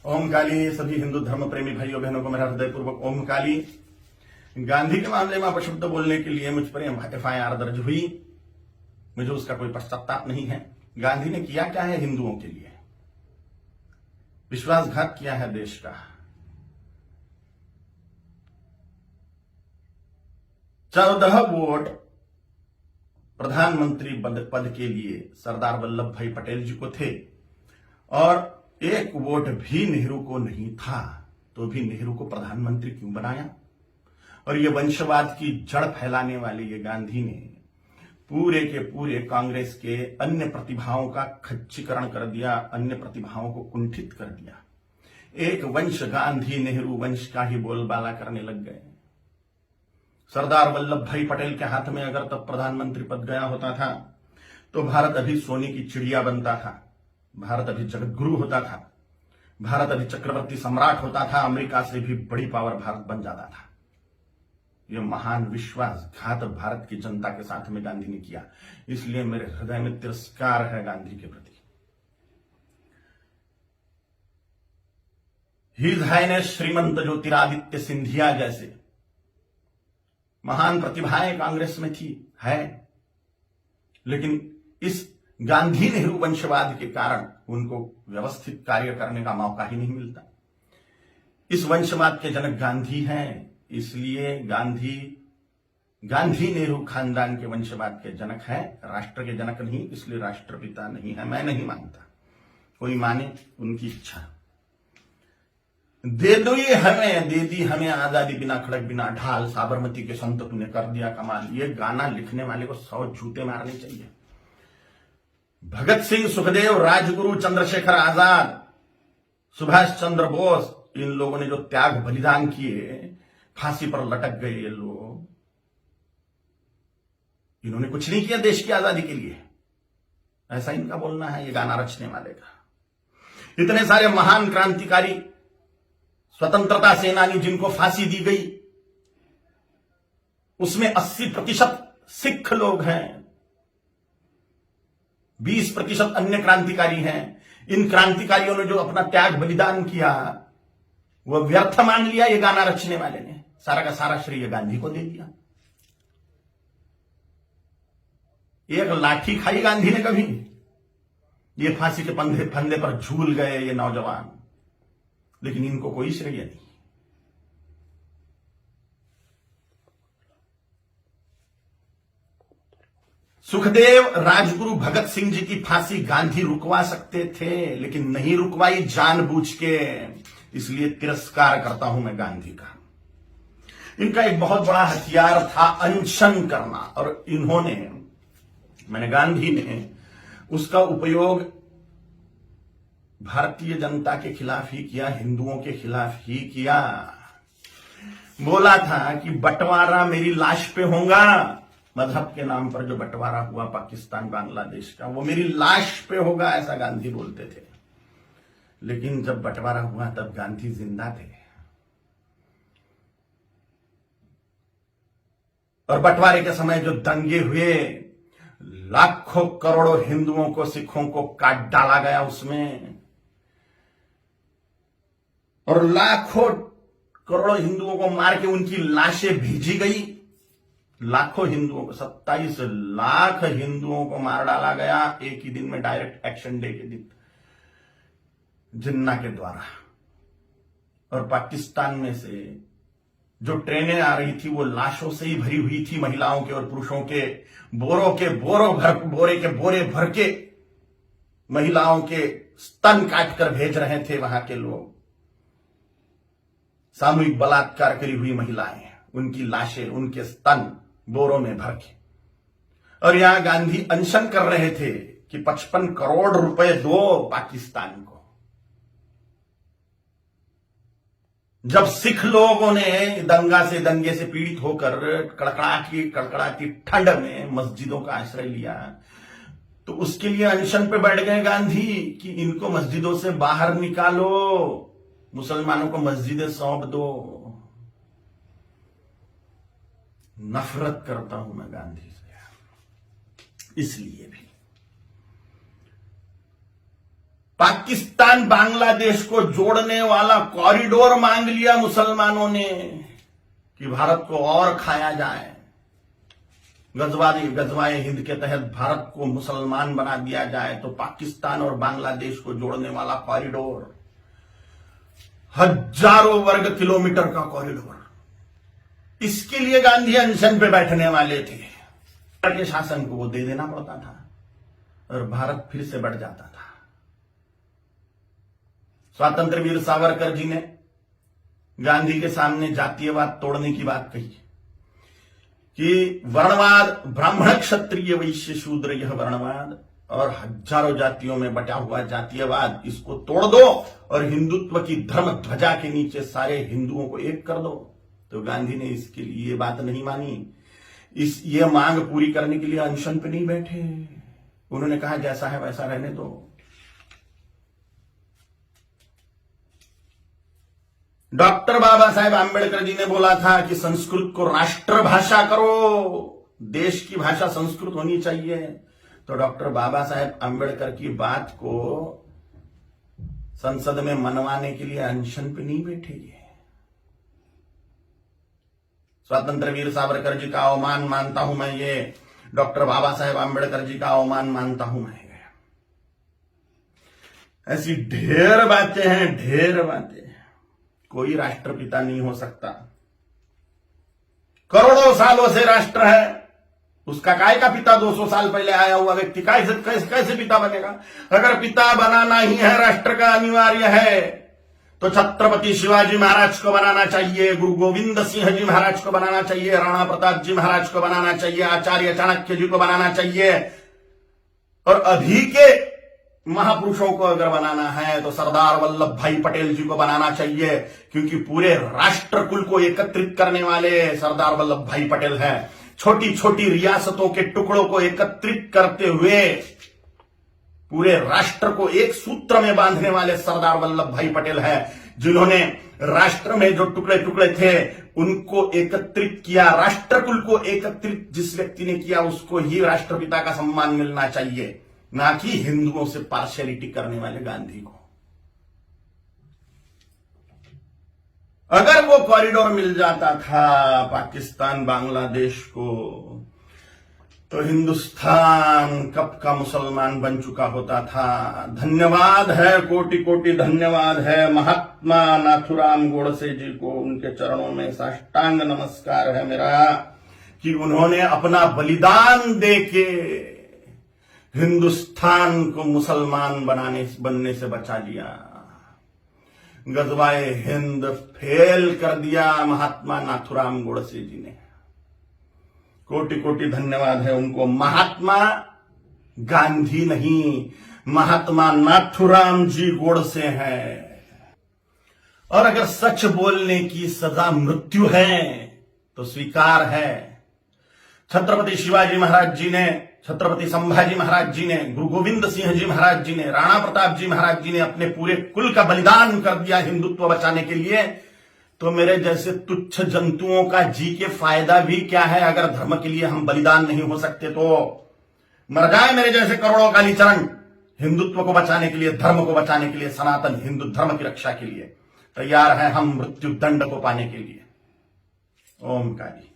ओम काली। सभी हिंदू धर्म प्रेमी भाइयों बहनों को मेरा हृदयपूर्वक ओम काली। गांधी के मामले में अपशब्द बोलने के लिए मुझ पर एफआईआर दर्ज हुई। मुझे उसका कोई पश्चाताप नहीं है। गांधी ने किया क्या है हिंदुओं के लिए? विश्वासघात किया है देश का। 14 वोट प्रधानमंत्री पद के लिए सरदार वल्लभ भाई पटेल जी को थे और 1 वोट भी नेहरू को नहीं था, तो भी नेहरू को प्रधानमंत्री क्यों बनाया? और ये वंशवाद की जड़ फैलाने वाले ये गांधी ने पूरे के पूरे कांग्रेस के अन्य प्रतिभाओं का खच्चीकरण कर दिया, अन्य प्रतिभाओं को कुंठित कर दिया। एक वंश गांधी नेहरू वंश का ही बोलबाला करने लग गए। सरदार वल्लभ भाई पटेल के हाथ में अगर तब प्रधानमंत्री पद गया होता था तो भारत अभी सोने की चिड़िया बनता था, भारत अभी जगतगुरु होता था, भारत अभी चक्रवर्ती सम्राट होता था, अमेरिका से भी बड़ी पावर भारत बन जाता था। यह महान विश्वासघात भारत की जनता के साथ में गांधी ने किया, इसलिए मेरे हृदय में तिरस्कार है गांधी के प्रति। हिज हाइनेस श्रीमंत ज्योतिरादित्य सिंधिया जैसे महान प्रतिभाएं कांग्रेस में थी, है, लेकिन इस गांधी नेहरू वंशवाद के कारण उनको व्यवस्थित कार्य करने का मौका ही नहीं मिलता। इस वंशवाद के जनक गांधी हैं, इसलिए गांधी नेहरू खानदान के वंशवाद के जनक हैं, राष्ट्र के जनक नहीं, इसलिए राष्ट्रपिता नहीं है। मैं नहीं मानता, कोई माने उनकी इच्छा। दे दी हमें आजादी, बिना खड़क बिना ढाल, साबरमती के संत तूने कर दिया कमाल। ये गाना लिखने वाले को 100 जूते मारने चाहिए। भगत सिंह, सुखदेव, राजगुरु, चंद्रशेखर आजाद, सुभाष चंद्र बोस, इन लोगों ने जो त्याग बलिदान किए, फांसी पर लटक गए ये लोग, इन्होंने कुछ नहीं किया देश की आजादी के लिए, ऐसा इनका बोलना है ये गाना रचने वाले का। इतने सारे महान क्रांतिकारी, स्वतंत्रता सेनानी जिनको फांसी दी गई, उसमें 80% सिख लोग हैं, 20% अन्य क्रांतिकारी हैं। इन क्रांतिकारियों ने जो अपना त्याग बलिदान किया वह व्यर्थ मान लिया ये गाना रचने वाले ने, सारा का सारा श्रेय गांधी को दे दिया। एक लाठी खाई गांधी ने कभी? ये फांसी के फंदे पर झूल गए ये नौजवान, लेकिन इनको कोई श्रेय नहीं। सुखदेव, राजगुरु, भगत सिंह जी की फांसी गांधी रुकवा सकते थे, लेकिन नहीं रुकवाई जानबूझ के, इसलिए तिरस्कार करता हूं मैं गांधी का। इनका एक बहुत बड़ा हथियार था अनशन करना, और गांधी ने उसका उपयोग भारतीय जनता के खिलाफ ही किया, हिंदुओं के खिलाफ ही किया। बोला था कि बंटवारा मेरी लाश पे होगा, मजहब के नाम पर जो बंटवारा हुआ पाकिस्तान बांग्लादेश का, वो मेरी लाश पे होगा, ऐसा गांधी बोलते थे। लेकिन जब बंटवारा हुआ तब गांधी जिंदा थे, और बंटवारे के समय जो दंगे हुए, लाखों करोड़ों हिंदुओं को, सिखों को काट डाला गया उसमें, और लाखों करोड़ों हिंदुओं को मार के उनकी लाशें भेजी गई। लाखों हिंदुओं को, 27 लाख हिंदुओं को मार डाला गया एक ही दिन में, डायरेक्ट एक्शन डे के दिन, जिन्ना के द्वारा। और पाकिस्तान में से जो ट्रेनें आ रही थी वो लाशों से ही भरी हुई थी, महिलाओं के और पुरुषों के, बोरे के बोरे भर के महिलाओं के स्तन काट कर भेज रहे थे वहां के लोग। सामूहिक बलात्कार करी हुई महिलाएं, उनकी लाशें, उनके स्तन बोरों में भर के। और यहां गांधी अनशन कर रहे थे कि 55 करोड़ रुपए दो पाकिस्तान को। जब सिख लोगों ने दंगे से पीड़ित होकर कड़कड़ाती ठंड में मस्जिदों का आश्रय लिया, तो उसके लिए अनशन पे बैठ गए गांधी कि इनको मस्जिदों से बाहर निकालो, मुसलमानों को मस्जिदें सौंप दो। नफरत करता हूं मैं गांधी से, इसलिए भी। पाकिस्तान बांग्लादेश को जोड़ने वाला कॉरिडोर मांग लिया मुसलमानों ने कि भारत को और खाया जाए। गजवाए हिंद के तहत भारत को मुसलमान बना दिया जाए, तो पाकिस्तान और बांग्लादेश को जोड़ने वाला कॉरिडोर, हजारों वर्ग किलोमीटर का कॉरिडोर, इसके लिए गांधी अनशन पे बैठने वाले थे। के शासन को वो दे देना पड़ता था और भारत फिर से बढ़ जाता था। स्वातंत्र वीर सावरकर जी ने गांधी के सामने जातीयवाद तोड़ने की बात कही कि वर्णवाद, ब्राह्मण क्षत्रिय वैश्य शूद्र, यह वर्णवाद और हजारों जातियों में बटा हुआ जातीयवाद, इसको तोड़ दो और हिंदुत्व की धर्म ध्वजा के नीचे सारे हिंदुओं को एक कर दो। तो गांधी ने इसके लिए ये बात नहीं मानी। ये मांग पूरी करने के लिए अनशन पे नहीं बैठे। उन्होंने कहा जैसा है वैसा रहने दो। डॉक्टर बाबा साहेब आंबेडकर जी ने बोला था कि संस्कृत को राष्ट्रभाषा करो, देश की भाषा संस्कृत होनी चाहिए। तो डॉक्टर बाबा साहेब आंबेडकर की बात को संसद में मनवाने के लिए अनशन पे नहीं बैठे। ये स्वतंत्र वीर सावरकर जी का अवमान मानता हूं मैं, ये डॉक्टर बाबा साहेब आंबेडकर जी का अवमान मानता हूं मैं। ऐसी ढेर बातें हैं, ढेर बातें। कोई राष्ट्रपिता नहीं हो सकता। करोड़ों सालों से राष्ट्र है, उसका काय का पिता 200 साल पहले आया हुआ व्यक्ति कैसे पिता बनेगा? अगर पिता बनाना ही है, राष्ट्र का अनिवार्य है, तो छत्रपति शिवाजी महाराज को बनाना चाहिए, गुरु गोविंद सिंह जी महाराज को बनाना चाहिए, राणा प्रताप जी महाराज को बनाना चाहिए, आचार्य चाणक्य जी को बनाना चाहिए। और अभी के महापुरुषों को अगर बनाना है तो सरदार वल्लभ भाई पटेल जी को बनाना चाहिए, क्योंकि पूरे राष्ट्र कुल को एकत्रित करने वाले सरदार वल्लभ भाई पटेल हैं। छोटी छोटी रियासतों के टुकड़ों को एकत्रित करते हुए पूरे राष्ट्र को एक सूत्र में बांधने वाले सरदार वल्लभ भाई पटेल हैं, जिन्होंने राष्ट्र में जो टुकड़े टुकड़े थे उनको एकत्रित किया। राष्ट्रकुल को एकत्रित जिस व्यक्ति ने किया उसको ही राष्ट्रपिता का सम्मान मिलना चाहिए, ना कि हिंदुओं से पार्शियलिटी करने वाले गांधी को। अगर वो कॉरिडोर मिल जाता था पाकिस्तान बांग्लादेश को, तो हिंदुस्तान कब का मुसलमान बन चुका होता था। धन्यवाद है, कोटि कोटि धन्यवाद है महात्मा नाथुराम गोडसे जी को, उनके चरणों में साष्टांग नमस्कार है मेरा कि उन्होंने अपना बलिदान देके हिंदुस्तान को मुसलमान बनने से बचा लिया। गजवाए हिंद फेल कर दिया महात्मा नाथुराम गोडसे जी ने। कोटि कोटि धन्यवाद है उनको। महात्मा गांधी नहीं, महात्मा नाथुराम जी गोडसे हैं। और अगर सच बोलने की सजा मृत्यु है तो स्वीकार है। छत्रपति शिवाजी महाराज जी ने, छत्रपति संभाजी महाराज जी ने, गुरु गोविंद सिंह जी महाराज जी ने, राणा प्रताप जी महाराज जी ने अपने पूरे कुल का बलिदान कर दिया हिंदुत्व बचाने के लिए। तो मेरे जैसे तुच्छ जंतुओं का जी के फायदा भी क्या है? अगर धर्म के लिए हम बलिदान नहीं हो सकते तो मर जाए मेरे जैसे करोड़ों कालीचरण हिंदुत्व को बचाने के लिए, धर्म को बचाने के लिए, सनातन हिंदू धर्म की रक्षा के लिए तैयार है हम मृत्यु दंड को पाने के लिए। ओम काली।